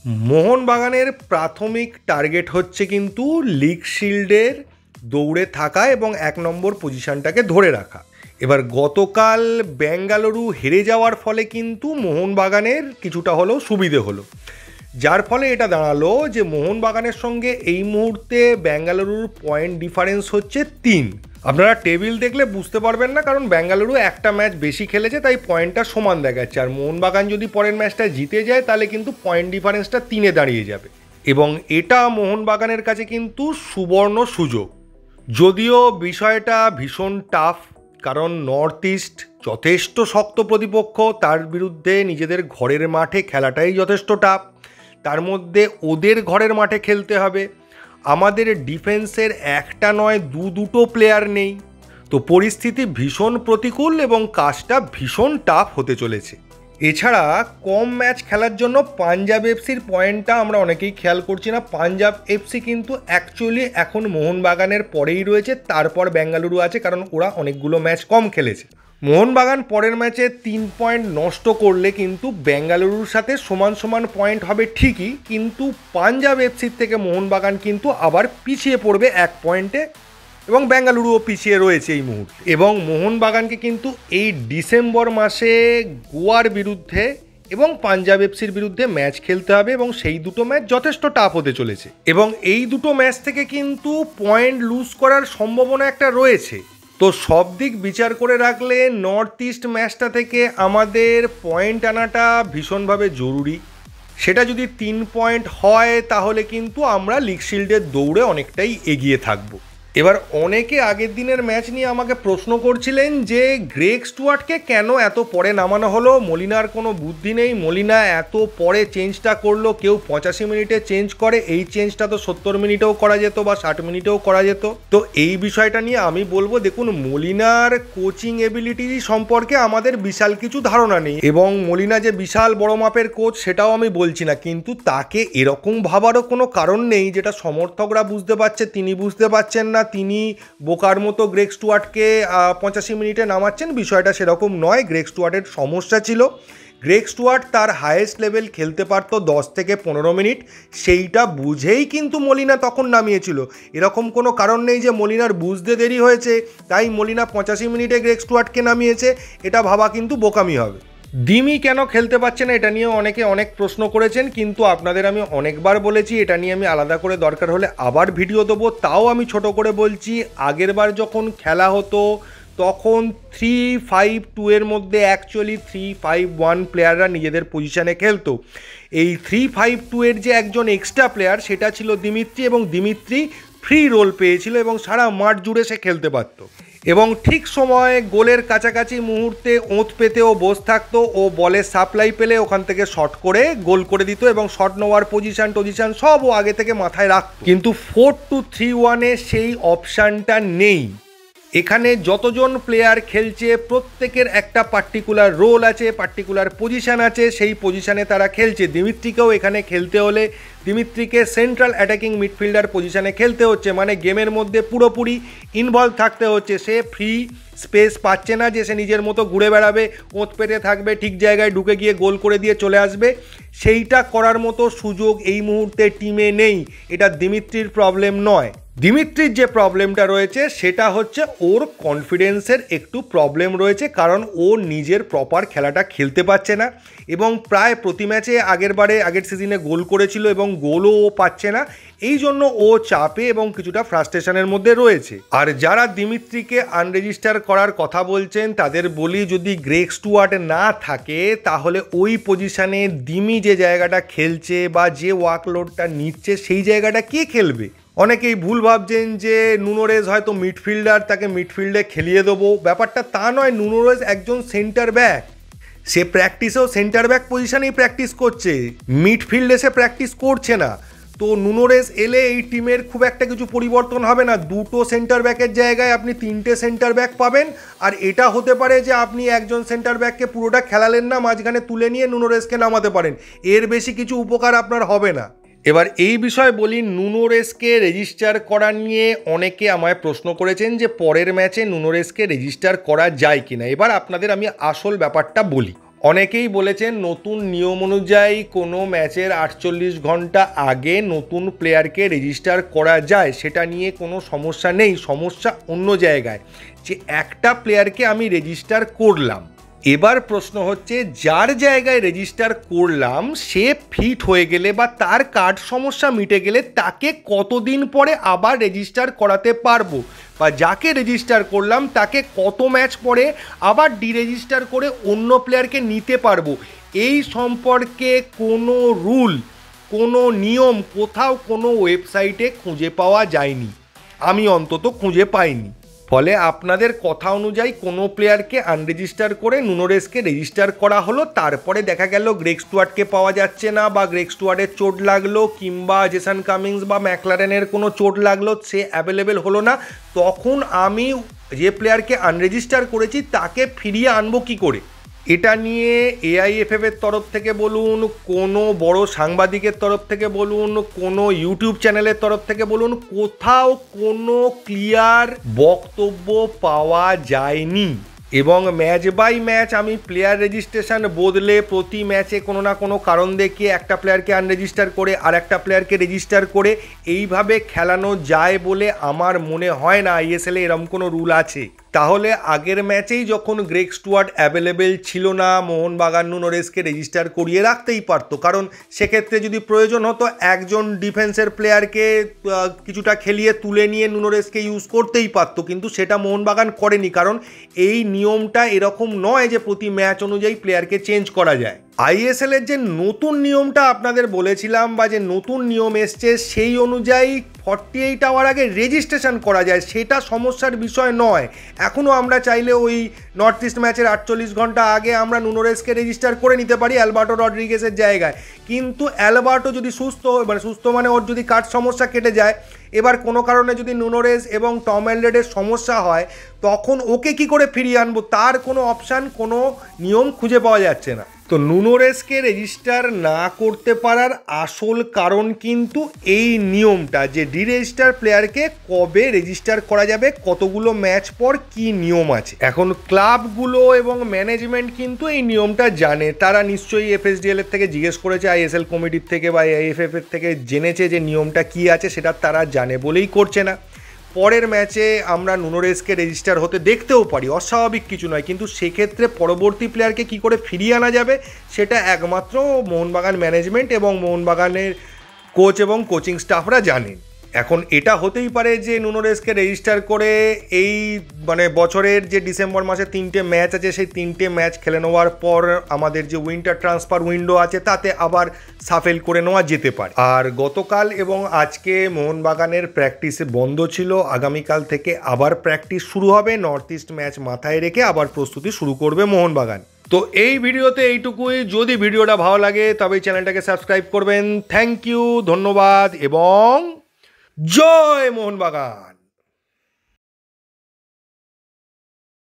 মোহনবাগানের প্রাথমিক টার্গেট হচ্ছে কিন্তু লিগ শিল্ডের দৌড়ে থাকা এবং ১ নম্বর পজিশনটাকে ধরে রাখা। এবার গতকাল বেঙ্গালুরু হেরে যাওয়ার ফলে কিন্তু মোহনবাগানের কিছুটা হলেও সুবিধে হলো, যার ফলে এটা দাঁড়ালো যে মোহনবাগানের সঙ্গে এই মুহূর্তে বেঙ্গালুরুর পয়েন্ট ডিফারেন্স হচ্ছে ৩। আপনারা টেবিল দেখলে বুঝতে পারবেন না, কারণ বেঙ্গালুরু একটা ম্যাচ বেশি খেলেছে, তাই পয়েন্টটা সমান দেখাচ্ছে। আর মোহনবাগান যদি পরের ম্যাচটা জিতে যায় তাহলে কিন্তু পয়েন্ট ডিফারেন্সটা ৩-এ দাঁড়িয়ে যাবে এবং এটা মোহনবাগানের কাছে কিন্তু সুবর্ণ সুযোগ। যদিও বিষয়টা ভীষণ টাফ, কারণ নর্থ ইস্ট যথেষ্ট শক্ত প্রতিপক্ষ, তার বিরুদ্ধে নিজেদের ঘরের মাঠে খেলাটাই যথেষ্ট টাফ, তার মধ্যে ওদের ঘরের মাঠে খেলতে হবে। আমাদের ডিফেন্সের একটা নয় দুটো প্লেয়ার নেই, তো পরিস্থিতি ভীষণ প্রতিকূল এবং কাজটা ভীষণ টাফ হতে চলেছে। এছাড়া কম ম্যাচ খেলার জন্য পাঞ্জাব এফসির পয়েন্টটা আমরা অনেকেই খেয়াল করছি না। পাঞ্জাব এফসি কিন্তু অ্যাকচুয়ালি এখন মোহনবাগানের পরেই রয়েছে, তারপর বেঙ্গালুরু আছে, কারণ ওরা অনেকগুলো ম্যাচ কম খেলেছে। মোহনবাগান পরের ম্যাচে ৩ পয়েন্ট নষ্ট করলে কিন্তু বেঙ্গালুরুর সাথে সমান সমান পয়েন্ট হবে ঠিকই, কিন্তু পাঞ্জাব এফসির থেকে মোহনবাগান কিন্তু আবার পিছিয়ে পড়বে ১ পয়েন্টে এবং বেঙ্গালুরুও পিছিয়ে রয়েছে এই মুহূর্তে। এবং মোহনবাগানকে কিন্তু এই ডিসেম্বর মাসে গোয়ার বিরুদ্ধে এবং পাঞ্জাব এফসির বিরুদ্ধে ম্যাচ খেলতে হবে এবং সেই দুটো ম্যাচ যথেষ্ট টাফ হতে চলেছে এবং এই দুটো ম্যাচ থেকে কিন্তু পয়েন্ট লুজ করার সম্ভাবনা একটা রয়েছে। তো সব দিক বিচার করে রাখলে নর্থ ইস্ট ম্যাচটা থেকে আমাদের পয়েন্ট আনাটা ভীষণভাবে জরুরি। সেটা যদি ৩ পয়েন্ট হয় তাহলে কিন্তু আমরা লিগ শিল্ডের দৌড়ে অনেকটাই এগিয়ে থাকবো। এবার অনেকে আগের দিনের ম্যাচ নিয়ে আমাকে প্রশ্ন করছিলেন যে গ্রেগ স্টুয়ার্টকে কেন এত পরে নামানো হলো, মলিনার কোনো বুদ্ধি নেই, মলিনা এত পরে চেঞ্জটা করলো, কেউ 85 মিনিটে চেঞ্জ করে, এই চেঞ্জটা তো 70 মিনিটেও করা যেত বা 60 মিনিটেও করা যেত। তো এই বিষয়টা নিয়ে আমি বলবো, দেখুন মলিনার কোচিং এবিলিটি সম্পর্কে আমাদের বিশাল কিছু ধারণা নেই এবং মলিনা যে বিশাল বড় মাপের কোচ সেটাও আমি বলছি না, কিন্তু তাকে এরকম ভাবারও কোনো কারণ নেই যেটা সমর্থকরা বুঝতে পারছে তিনি বুঝতে পারছেন না, তিনি বোকার মতো গ্রেগ স্টুয়ার্টকে 85 মিনিটে নামাচ্ছেন। বিষয়টা সেরকম নয়। গ্রেগ স্টুয়ার্টের সমস্যা ছিল, গ্রেগ স্টুয়ার্ট তার হাইয়েস্ট লেভেল খেলতে পারতো 10 থেকে 15 মিনিট, সেইটা বুঝেই কিন্তু মলিনা তখন নামিয়েছিল। এরকম কোনো কারণ নেই যে মলিনার বুঝতে দেরি হয়েছে তাই মলিনা 85 মিনিটে গ্রেগ স্টুয়ার্টকে নামিয়েছে, এটা ভাবা কিন্তু বোকামি হবে। দিমি কেন খেলতে পারছে না এটা নিয়ে অনেকে অনেক প্রশ্ন করেছেন, কিন্তু আপনাদের আমি অনেকবার বলেছি এটা নিয়ে আমি আলাদা করে দরকার হলে আবার ভিডিও দেবো। তাও আমি ছোট করে বলছি, আগের বার যখন খেলা হতো তখন 3-5-2 এর মধ্যে অ্যাকচুয়ালি 3-5-1 প্লেয়াররা নিজেদের পজিশানে খেলতো। এই 3-5-2 এর যে একজন এক্সট্রা প্লেয়ার সেটা ছিল দিমিত্রি, এবং দিমিত্রি ফ্রি রোল পেয়েছিল এবং সারা মাঠ জুড়ে সে খেলতে পারতো এবং ঠিক সময়ে গোলের কাছাকাছি মুহূর্তে ওঁত পেতেও বসে থাকতো, ও বলের সাপ্লাই পেলে ওখান থেকে শট করে গোল করে দিত এবং শট নেওয়ার পজিশন সব ও আগে থেকে মাথায় রাখত। কিন্তু 4-2-3-1-এ সেই অপশানটা নেই। এখানে যতজন প্লেয়ার খেলছে প্রত্যেকের একটা পার্টিকুলার রোল আছে, পার্টিকুলার পজিশান আছে, সেই পজিশানে তারা খেলছে। দিমিত্রিকেও এখানে খেলতে হলে দিমিত্রিকে সেন্ট্রাল অ্যাটাকিং মিডফিল্ডার পজিশানে খেলতে হচ্ছে, মানে গেমের মধ্যে পুরোপুরি ইনভলভ থাকতে হচ্ছে। সে ফ্রি স্পেস পাচ্ছে না যে সে নিজের মতো ঘুরে বেড়াবে, ওঁত পেতে থাকবে, ঠিক জায়গায় ঢুকে গিয়ে গোল করে দিয়ে চলে আসবে। সেইটা করার মতো সুযোগ এই মুহূর্তে টিমে নেই। এটা দিমিত্রির প্রবলেম নয়। দিমিত্রির যে প্রবলেমটা রয়েছে সেটা হচ্ছে ওর কনফিডেন্সের একটু প্রবলেম রয়েছে, কারণ ও নিজের প্রপার খেলাটা খেলতে পারছে না এবং প্রায় প্রতি ম্যাচে আগের সিজনে গোল করেছিল এবং গোলও ও পাচ্ছে না। এই জন্য ও চাপে এবং কিছুটা ফ্রাস্ট্রেশনের মধ্যে রয়েছে। আর যারা দিমিত্রিকে আনরেজিস্টার করার কথা বলছেন তাদের বলি, যদি গ্রেগ স্টুয়ার্ট না থাকে তাহলে ওই পজিশানে দিমি যে জায়গাটা খেলছে বা যে ওয়ার্কলোডটা নিচ্ছে সেই জায়গাটা কে খেলবে? অনেকেই ভুল ভাবছেন যে নুনোরেজ হয়তো মিডফিল্ডার, তাকে মিডফিল্ডে খেলিয়ে দেবো, ব্যাপারটা তা নয়। নুনোরেজ একজন সেন্টার ব্যাক, সে প্র্যাকটিসেও সেন্টার ব্যাক পজিশানেই প্র্যাকটিস করছে, মিডফিল্ডে সে প্র্যাকটিস করছে না। তো নুনোরেজ এলে এই টিমের খুব একটা কিছু পরিবর্তন হবে না। দুটো সেন্টার ব্যাকের জায়গায় আপনি 3টে সেন্টার ব্যাক পাবেন, আর এটা হতে পারে যে আপনি একজন সেন্টার ব্যাককে পুরোটা খেলালেন না, মাঝখানে তুলে নিয়ে নুনোরেজকে নামাতে পারেন, এর বেশি কিছু উপকার আপনার হবে না। এবার এই বিষয়ে বলি, নুনোরেসকে রেজিস্টার করা নিয়ে অনেকে আমায় প্রশ্ন করেছেন যে পরের ম্যাচে নুনোরেসকে রেজিস্টার করা যায় কিনা। এবার আপনাদের আমি আসল ব্যাপারটা বলি। অনেকেই বলেছেন নতুন নিয়ম অনুযায়ী কোনো ম্যাচের 48 ঘন্টা আগে নতুন প্লেয়ারকে রেজিস্টার করা যায়, সেটা নিয়ে কোনো সমস্যা নেই। সমস্যা অন্য জায়গায়, যে একটা প্লেয়ারকে আমি রেজিস্টার করলাম, এবার প্রশ্ন হচ্ছে যার জায়গায় রেজিস্টার করলাম সে ফিট হয়ে গেলে বা তার কার্ড সমস্যা মিটে গেলে তাকে কতদিন পরে আবার রেজিস্টার করাতে পারবো, বা যাকে রেজিস্টার করলাম তাকে কত ম্যাচ পরে আবার ডিরেজিস্টার করে অন্য প্লেয়ারকে নিতে পারবো। এই সম্পর্কে কোনো রুল, কোনো নিয়ম কোথাও কোনো ওয়েবসাইটে খুঁজে পাওয়া যায়নি, আমি অন্তত খুঁজে পাইনি। ফলে আপনাদের কথা অনুযায়ী কোনো প্লেয়ারকে আনরেজিস্টার করে নুনোরেসকে রেজিস্টার করা হলো, তারপরে দেখা গেল গ্রেগ স্টুয়ার্টকে পাওয়া যাচ্ছে না, বা গ্রেগ স্টুয়ার্টের চোট লাগলো, কিংবা জেসন কামিংস বা ম্যাকলারেনের কোনো চোট লাগলো, সে অ্যাভেলেবেল হলো না, তখন আমি যে প্লেয়ারকে আনরেজিস্টার করেছি তাকে ফিরিয়ে আনবো কী করে? এটা নিয়ে এআইএফএফের তরফ থেকে বলুন, কোনো বড় সাংবাদিকের তরফ থেকে বলুন, কোনো ইউটিউব চ্যানেলের তরফ থেকে বলুন, কোথাও কোনো ক্লিয়ার বক্তব্য পাওয়া যায়নি। এবং ম্যাচ বাই ম্যাচ আমি প্লেয়ার রেজিস্ট্রেশন বদলে প্রতি ম্যাচে কোনো না কোনো কারণ দেখিয়ে একটা প্লেয়ারকে আনরেজিস্টার করে আর একটা প্লেয়ারকে রেজিস্টার করে এইভাবে খেলানো যায় বলে আমার মনে হয় না আইএসএলে এরকম কোনো রুল আছে। তাহলে আগের ম্যাচেই যখন গ্রেগ স্টুয়ার্ট অ্যাভেলেবেল ছিল না, মোহনবাগান নুনোরেসকে রেজিস্টার করিয়ে রাখতেই পারতো, কারণ সেক্ষেত্রে যদি প্রয়োজন হতো একজন ডিফেন্সের প্লেয়ারকে কিছুটা খেলিয়ে তুলে নিয়ে নুনোরেসকে ইউজ করতেই পারতো, কিন্তু সেটা মোহনবাগান করেনি, কারণ এই নিয়মটা এরকম নয় যে প্রতি ম্যাচ অনুযায়ী প্লেয়ারকে চেঞ্জ করা যায়। আইএসএলের যে নতুন নিয়মটা আপনাদের বলেছিলাম, বা যে নতুন নিয়ম এসছে সেই অনুযায়ী 48 আওয়ার আগে রেজিস্ট্রেশন করা যায়, সেটা সমস্যার বিষয় নয়। এখনও আমরা চাইলে ওই নর্থ ইস্ট ম্যাচের 48 ঘন্টা আগে আমরা নুনোরেসকে রেজিস্টার করে নিতে পারি অ্যালবার্টো রড্রিগেসের জায়গায়। কিন্তু অ্যালবার্টো যদি সুস্থ মানে ওর যদি কার্ড সমস্যা কেটে যায়, এবার কোনো কারণে যদি নুনোরেস এবং টম অ্যালড্রেডের সমস্যা হয়, তখন ওকে কি করে ফিরিয়ে আনবো, তার কোনো অপশান, কোনো নিয়ম খুঁজে পাওয়া যাচ্ছে না। তো নুনোরেসকে রেজিস্টার না করতে পারার আসল কারণ কিন্তু এই নিয়মটা, যে ডিরেজিস্টার প্লেয়ারকে কবে রেজিস্টার করা যাবে, কতগুলো ম্যাচ পর কি নিয়ম আছে। এখন ক্লাবগুলো এবং ম্যানেজমেন্ট কিন্তু এই নিয়মটা জানে, তারা নিশ্চয়ই এফএসডিএল এর থেকে জিজ্ঞেস করেছে, আইএসএল কমিটির থেকে বা এআইএফএফ এর থেকে জেনেছে যে নিয়মটা কি আছে, সেটা তারা জানে বলেই করছে না। পরের ম্যাচে আমরা নুনোরেসকে রেজিস্টার হতে দেখতেও পারি, অস্বাভাবিক কিছু নয়, কিন্তু সেক্ষেত্রে পরবর্তী প্লেয়ারকে কি করে ফিরিয়ে আনা যাবে সেটা একমাত্র মোহনবাগান ম্যানেজমেন্ট এবং মোহনবাগানের কোচ এবং কোচিং স্টাফরা জানেন। এখন এটা হতেই পারে যে নুনোরেসকে রেজিস্টার করে এই বছরের যে ডিসেম্বর মাসে 3টে ম্যাচ আছে, সেই 3টে ম্যাচ খেলে নেওয়ার পর আমাদের যে উইন্টার ট্রান্সফার উইন্ডো আছে তাতে আবার সাফেল করে নেওয়া যেতে পারে। আর গতকাল এবং আজকে মোহনবাগানের প্র্যাকটিস বন্ধ ছিল, আগামীকাল থেকে আবার প্র্যাকটিস শুরু হবে, নর্থ ইস্ট ম্যাচ মাথায় রেখে আবার প্রস্তুতি শুরু করবে মোহনবাগান। তো এই ভিডিওতে এইটুকুই। যদি ভিডিওটা ভালো লাগে তবে চ্যানেলটাকে সাবস্ক্রাইব করবেন। থ্যাংক ইউ, ধন্যবাদ এবং জয় মোহনবাগান।